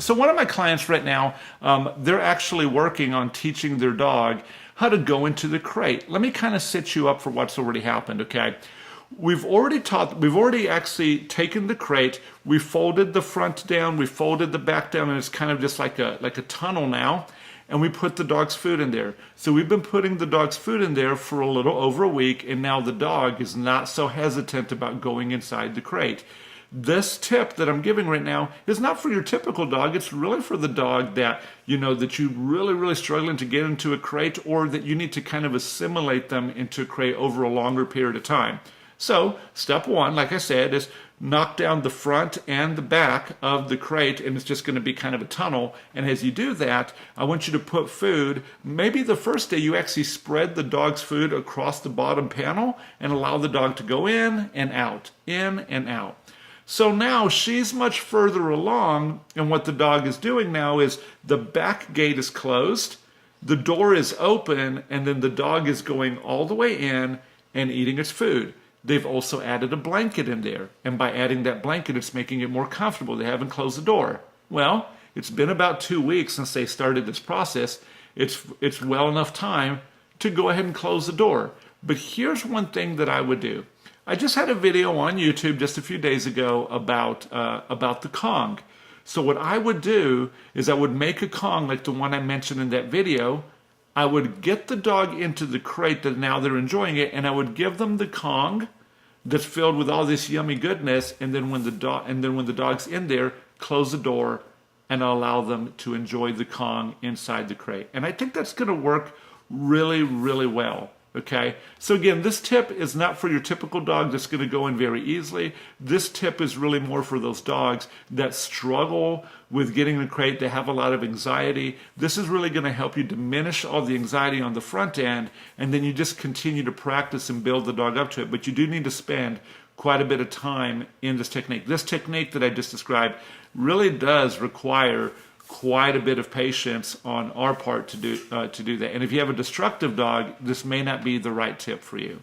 So one of my clients right now, they're actually working on teaching their dog how to go into the crate. Let me kind of set you up for what's already happened, okay? We've already actually taken the crate, we folded the front down, we folded the back down, and it's kind of just like a tunnel now. And we put the dog's food in there. So we've been putting the dog's food in there for a little over a week, and now the dog is not so hesitant about going inside the crate. This tip that I'm giving right now is not for your typical dog. It's really for the dog that, you know, that you're really struggling to get into a crate, or that you need to kind of assimilate them into a crate over a longer period of time. So step one, like I said, is knock down the front and the back of the crate, and it's just going to be kind of a tunnel. And as you do that, I want you to put food. Maybe the first day you actually spread the dog's food across the bottom panel and allow the dog to go in and out, in and out. So now she's much further along, and what the dog is doing now is the back gate is closed, the door is open, and then the dog is going all the way in and eating its food. They've also added a blanket in there, and by adding that blanket, it's making it more comfortable. They haven't closed the door. Well, it's been about 2 weeks since they started this process. It's well enough time to go ahead and close the door. But here's one thing that I would do. I just had a video on YouTube just a few days ago about the Kong. So what I would do is I would make a Kong like the one I mentioned in that video. I would get the dog into the crate that now they're enjoying it, and I would give them the Kong that's filled with all this yummy goodness, and then when the dog's in there, close the door and allow them to enjoy the Kong inside the crate. And I think that's going to work really well. Okay, so again, this tip is not for your typical dog that's going to go in very easily. This tip is really more for those dogs that struggle with getting in the crate. They have a lot of anxiety. This is really going to help you diminish all the anxiety on the front end, and then you just continue to practice and build the dog up to it. But you do need to spend quite a bit of time in this technique. This technique that I just described really does require quite a bit of patience on our part to do that. And if you have a destructive dog, this may not be the right tip for you.